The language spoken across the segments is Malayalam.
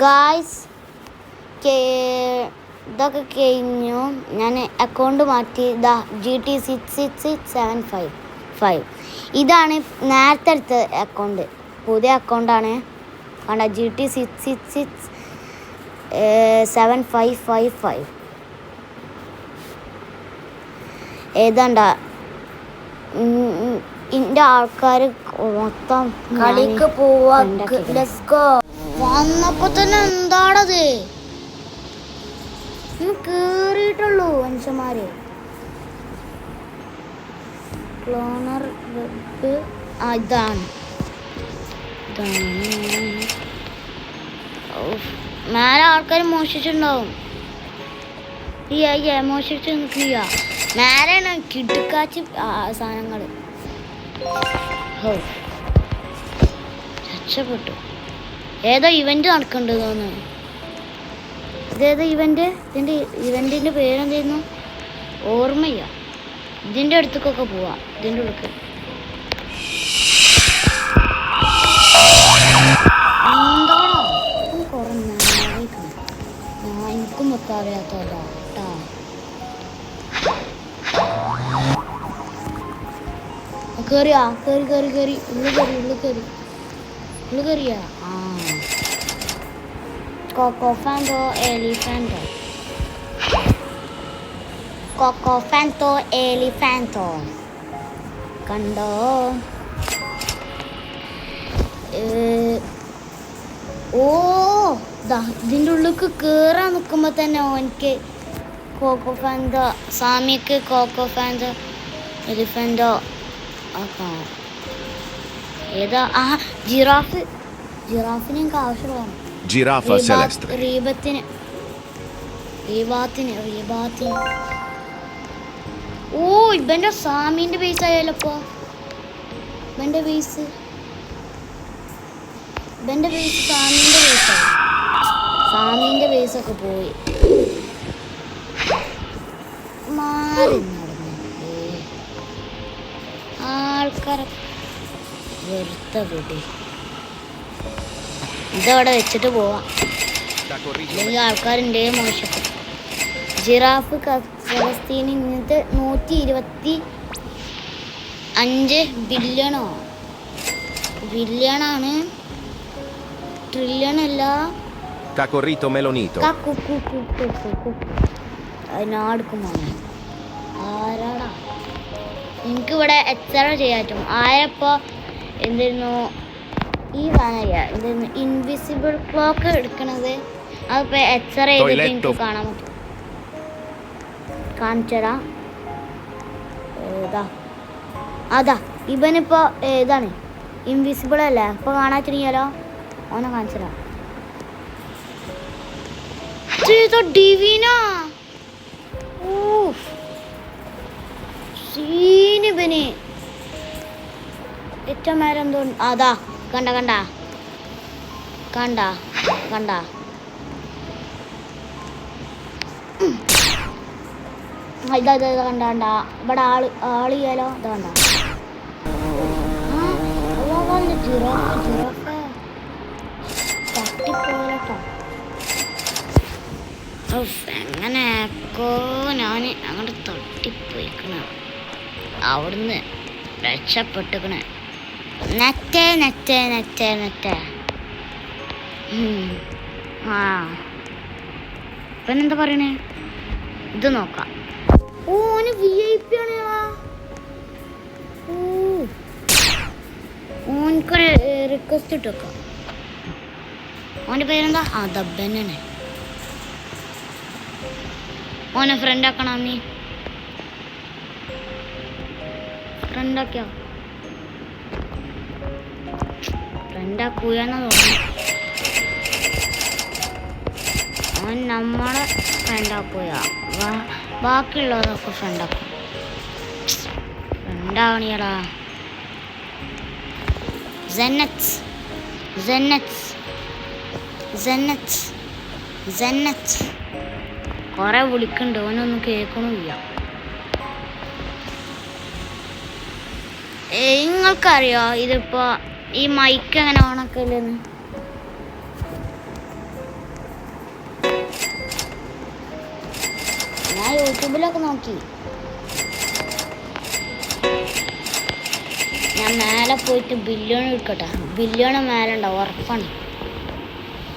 ഗായ്സ് ഇതൊക്കെ കഴിഞ്ഞു. ഞാൻ അക്കൗണ്ട് മാറ്റി. GT66675 ഇതാണ് നേരത്തെ എടുത്ത അക്കൗണ്ട്. പുതിയ അക്കൗണ്ടാണ്. കണ്ട GT6667555 ഏതാണ്ട ഇന്റെ ആൾക്കാർ മൊത്തം കളിക്ക് പോവാ. വന്നപ്പോ തന്നെ എന്താണത് കേറിയിട്ടുള്ളൂ മനുഷ്യന്മാര്. ക്ലോണർ വെബ് ഇതാണ് മേലെ ആൾക്കാർ മോഷിച്ചിട്ടുണ്ടാവും. മോഷിച്ച് നിൽക്കില്ല. മേലെയാണ് കിടുക്കാച്ചി സാധനങ്ങള്. രക്ഷപ്പെട്ടു. ഏതോ ഇവന്റ് നടക്കണ്ട് തോന്നുന്നു. ഇതേതോ ഇവന്റ്. ഇവന്റിന്റെ പേരെന്തായിരുന്നു ഓർമ്മയ്യ. ഇതിന്റെ അടുത്തേക്കൊക്കെ പോവാ. ഇതിന്റെ ഉള്ളിൽ എന്താണോ കുറെ എനിക്കും വെക്കാൻ അറിയാത്തതാ കേട്ടാ. കേറിയാ കേറി ഉള്ളു കയറിയാ. Cocofanto elefanto കണ്ടോ? ഇതിൻ്റെ ഉള്ളിലേക്ക് കേറാൻ നിൽക്കുമ്പോ തന്നെ എനിക്ക് കോക്കോഫാൻറ്റോ സാമിക്ക് കോക്കോഫാൻറ്റോ എലിഫൻറ്റോ ഒക്കെ ഏതാ? ജിറാഫിന് എനിക്ക് ആവശ്യമുള്ളതാണ്. Giraffa celeste. റീബത്തിന്. ഇവന്റെ സാമിന്റെ ബേസ് ആയാലപ്പോ. ഇവന്റെ ബേസ് സാമിന്റെ ബേസ് ഒക്കെ പോയി. മാറി നടന്നേ ആൾക്കാരെ വെറുത്ത വിടി. ഇതവിടെ വെച്ചിട്ട് പോവാം, അല്ലെങ്കിൽ ആൾക്കാരുണ്ടേ മോശപ്പെട്ടു. ജിറാഫ് ഫലസ്തീൻ ഇന്നത്തെ 125 ബില്യണാണ്. ട്രില്യൺ അല്ല. Cacorrito melonito. അതിനാടുക്കുമോ ആരാടാ? എനിക്കിവിടെ എത്ര ചെയ്യാറ്റും. ആരപ്പോ എന്തായിരുന്നു ഈ സാധനം ഇൻവിസിബിൾ ക്ലോക്ക് എടുക്കണത്? അതിപ്പോ എത്ര ചെയ്തിട്ട് എനിക്ക് കാണാൻ പറ്റും. കാണിച്ചടാ. അതാ ഇവനിപ്പോ ഏതാണ് ഇൻവിസിബിൾ അല്ലേ? ഇപ്പൊ കാണാച്ചിരിക്കാലോ. ഓനെ കാണിച്ചടാ. ഡിവീനാ സീനിവന് ഏറ്റവും നേരം എന്തോ. അതാ കണ്ട ഇതാ കണ്ട. ഇവിടെ ആള് ചെയ്യാലോ. ഇത് കണ്ട ജിറാഫ് തട്ടിപ്പോലട്ടോ. എങ്ങനെയൊക്കെ ഞാൻ അങ്ങോട്ട് തട്ടിപ്പോയിക്കണ. അവിടുന്ന് രക്ഷപ്പെട്ടിക്കണേ. നെറ്റേ പിന്നെന്താ പറയണേ? ഇത് നോക്കാം. ഓന് VIP ആണ്. ഓനക്കൊരു റിക്വസ്റ്റ് ഇട്ട് വെക്കാം. ഓൻ്റെ പേരെന്താ? ദബ്ബനാണ്. ഓനെ ഫ്രണ്ട് ആക്കണം. നീ ഫ്രണ്ടാക്കിയോ? ഫ്രണ്ടാക്കൂയെന്ന് തോന്നുന്നു. അവൻ നമ്മളെ ഫ്രണ്ടാക്കൂയ. ബാക്കിയുള്ളവരൊക്കെ ഫ്രണ്ടാക്കും. ഫ്രണ്ടാവണിയടാ. ജന്നത്ത് കുറെ വിളിക്കണ്ട്. അവനൊന്നും കേൾക്കണില്ല. നിങ്ങൾക്കറിയോ ഇതിപ്പോ ഈ മൈക്ക് എങ്ങനെ ഓണാക്കല്ലെന്ന്? യൂട്യൂബിലൊക്കെ നോക്കി. ഞാൻ മേലെ പോയിട്ട് ബില്യൺ എടുക്കട്ടെ. ബില്യണ് മേലെ ഉണ്ടാവും, ഉറപ്പാണ്.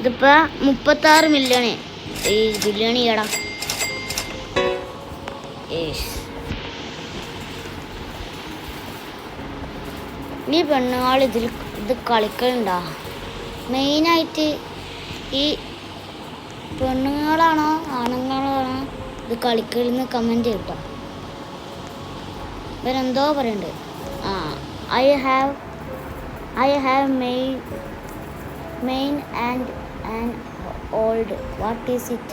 ഇതിപ്പോ 36 മില്യണ് ഈ ബില്യൺ ചെയ്യടാ. ഈ പെണ്ണുങ്ങൾ ഇത് കളിക്കലുണ്ടാ? മെയിനായിട്ട് ഈ പെണ്ണുങ്ങളാണോ ആണുങ്ങളാണോ ഇത് കളിക്കലെന്ന് കമൻറ്റ് ചെയ്യട്ടോ. ഇവരെന്തോ പറയുന്നുണ്ട്. I have main and old. What is it?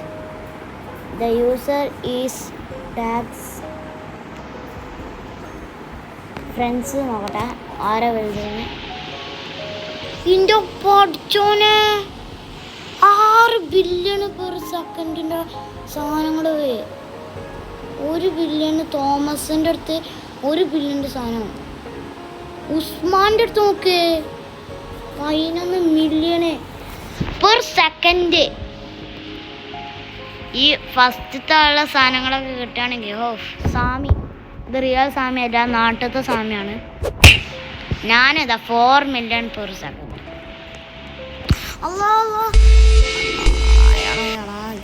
The user is tags friends. നോക്കട്ടെ ആരാ വലുതെന്ന്. ഇതിൻ്റെ പഠിച്ചോനെ 6 ബില്യൺ പെർ സെക്കൻഡിൻ്റെ സാധനങ്ങൾ. 1 ബില്യൺ തോമസിൻ്റെ അടുത്ത് 1 ബില്യൻ്റെ സാധനം. ഉസ്മാൻ്റെ അടുത്ത് നോക്ക് 11 മില്യണ് പെർ സെക്കൻഡ്. ഈ ഫസ്റ്റത്തെ ഉള്ള സാധനങ്ങളൊക്കെ കിട്ടുകയാണെങ്കിൽ സാമി. ഇത് റിയൽ സാമി അല്ല, നാട്ടിലത്തെ സാമിയാണ്. ഞാനിതാ 4 million per second.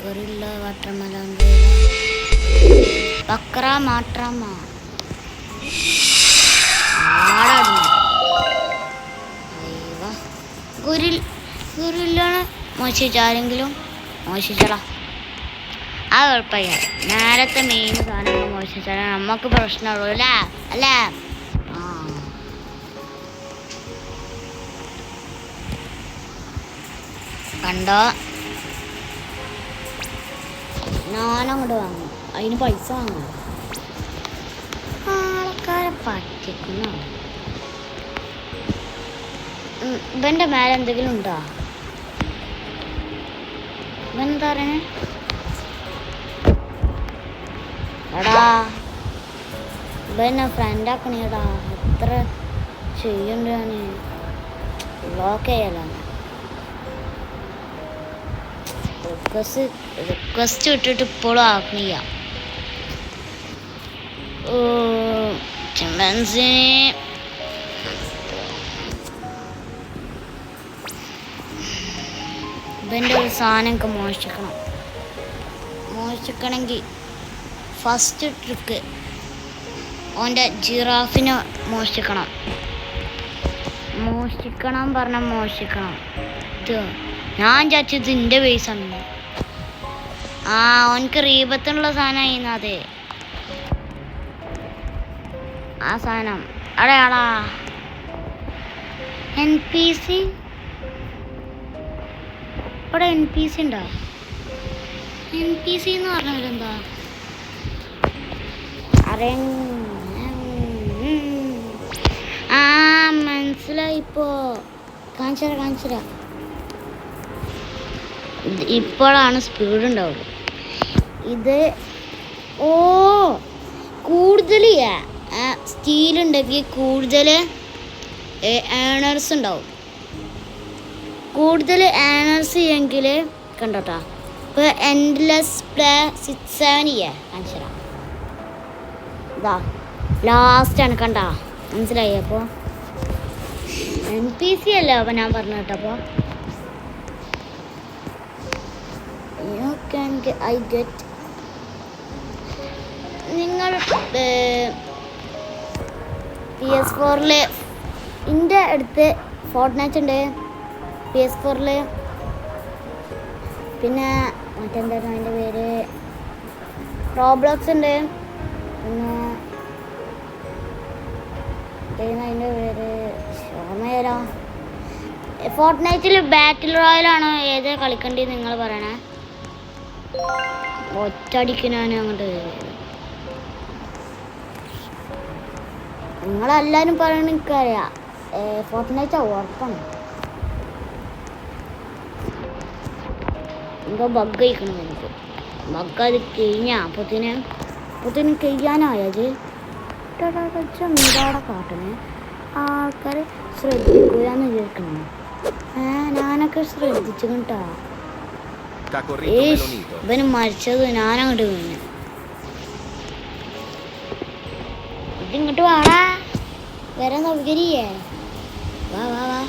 Gorilla watermelon ബക്ര മാട്രമ്മ ഗുരില്ലാണ് മോശിച്ചാരെങ്കിലും മോശിച്ചടാ. ആ കുഴപ്പമില്ല. നേരത്തെ മെയിൻ സാധനങ്ങൾ മോശിച്ചാൽ നമുക്ക് പ്രശ്നമുള്ളൂ അല്ലേ? അല്ലേ? കണ്ടോ, ഞാനങ്ങോട്ട് വാങ്ങും. അതിന് പൈസ വാങ്ങും. ആൾക്കാരെ പറ്റിക്കുന്നു. ഇവൻ്റെ മേലെ എന്തെങ്കിലും ഉണ്ടോ? ഇവനെന്താ പറയണേ? എടാ ഇവനെ ഫ്രണ്ടാക്കണേടാ. എത്ര ചെയ്യണ്ട ഞാൻ ബ്ലോക്ക് ചെയ്യലാണ്. റിക്വസ്റ്റ് ഇട്ടിട്ട് ഇപ്പോഴും ആക്കണില്ല. ചിമ്പൻസിനെ ഇവൻ്റെ ഒരു സാധനമൊക്കെ മോഷിക്കണമെങ്കിൽ ഫസ്റ്റ് ട്രിക്ക് ഓൻ്റെ ജിറാഫിനെ മോഷിക്കണം പറഞ്ഞാൽ മോഷിക്കണം. ഇത് ഞാൻ വിചാരിച്ചത് ഇതിൻ്റെ ബേസാണ്. ഓനക്ക് റീബത്തുള്ള സാധനമായിരുന്നു അത്. ആ സാധനം അടയാളാ NPC. ഇവിടെ NPC ഉണ്ടോ? NPC എന്ന് പറഞ്ഞവരെന്താ? മനസ്സിലായിപ്പോ. കാണിച്ചരാ. ഇപ്പോഴാണ് സ്പീഡ് ഉണ്ടാവുള്ളൂ. ഇത് കൂടുതൽ സ്റ്റീലുണ്ടെങ്കിൽ കൂടുതൽ ഏണേഴ്സ് ഉണ്ടാവും. കൂടുതൽ ഏണേഴ്സ് എങ്കിൽ കണ്ടോട്ടാ. ഇപ്പോൾ എൻഡ്ലെസ് പ്ലേ 6-7 കാണിച്ചരാ. ഇതാ ലാസ്റ്റാണ് കണ്ടാ, മനസ്സിലായി? അപ്പോൾ NPC അല്ല അപ്പോൾ ഞാൻ പറഞ്ഞു കേട്ടപ്പോൾ നിങ്ങൾ PS4 എൻ്റെ അടുത്ത് ഫോർട്ട്നൈറ്റ് ഉണ്ട്. PS4 പിന്നെ മറ്റെന്തായിരുന്നു അതിൻ്റെ പേര്, റോബ്ലോക്സ് ഉണ്ട്. പിന്നെ അതിൻ്റെ പേര് ഓർമ്മയില്ല. ഫോർട്ട്നൈറ്റിൽ ബാറ്റിൽ റോയലാണോ ഏത് കളിക്കേണ്ടത് നിങ്ങൾ പറയണേ. ഒറ്റടിക്കാനും അങ്ങോട്ട് നിങ്ങളെല്ലാവരും പറയണ എനിക്കറിയാം. ഫോർട്ട്നൈറ്റ് ഉറപ്പാണ്. എന്തോ ബഗ് കഴിക്കണം എനിക്ക്. ബഗ് അത് കഴിഞ്ഞാൽ അപ്പത്തിന് കഴിയാനായത് എന്താടെ കാട്ടണേ. ആൾക്കാർ ശ്രദ്ധിക്കുകയെന്ന് വിചാരിക്കണം. ഞാനൊക്കെ ശ്രദ്ധിച്ചു കേട്ടോ. ഇവന് മരിച്ചത് ഞാനങ്ങോട്ട് വീണ്. ഇങ്ങോട്ട് വാടാ, വരാൻ സൗകര്യേ. വാ വാ വാ.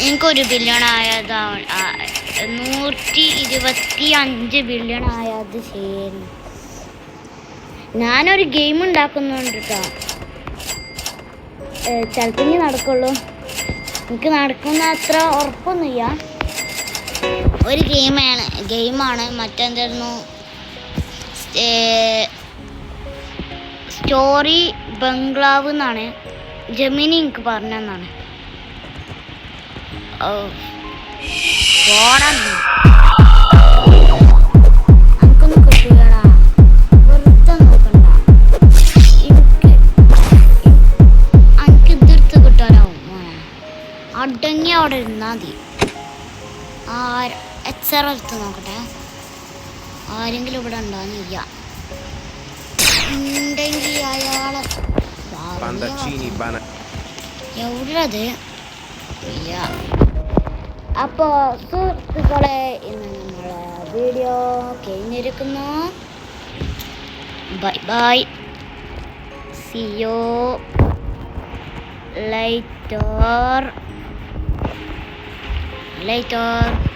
എനിക്കൊരു ബില്യൺ ആയതാ, 125 ബില്യൺ ആയത് ശരി. ഞാനൊരു ഗെയിം ഉണ്ടാക്കുന്നുണ്ട് കേട്ടോ. ചിലപ്പോൾ ഇനി നടക്കുള്ളൂ, എനിക്ക് നടക്കുന്ന അത്ര ഉറപ്പൊന്നുമില്ല. ഒരു ഗെയിമാണ് മറ്റെന്തായിരുന്നു, സ്റ്റോറി ബംഗ്ലാവ് എന്നാണ് ജമിനി എനിക്ക് പറഞ്ഞെന്നാണ്. എനിക്കൊന്നും കിട്ടുകടാ, വെറുതെ നോക്കണ്ട. എനിക്ക് ഇതിർത്ത് കിട്ടാനാവും മോനെ. അടങ്ങി അവിടെ ഇരുന്നാ മതി. എച്ചറ എടുത്ത് നോക്കട്ടെ, ആരെങ്കിലും ഇവിടെ ഉണ്ടാകുന്നില്ല. ഉണ്ടെങ്കിൽ അയാളെ Pandaccini, എവിടെയത് ഇല്ല. അപ്പോൾ സുഹൃത്തുക്കളെ, ഇന്ന് നമ്മളെ വീഡിയോ കഴിഞ്ഞിരിക്കുന്നു. Bye bye, see you later.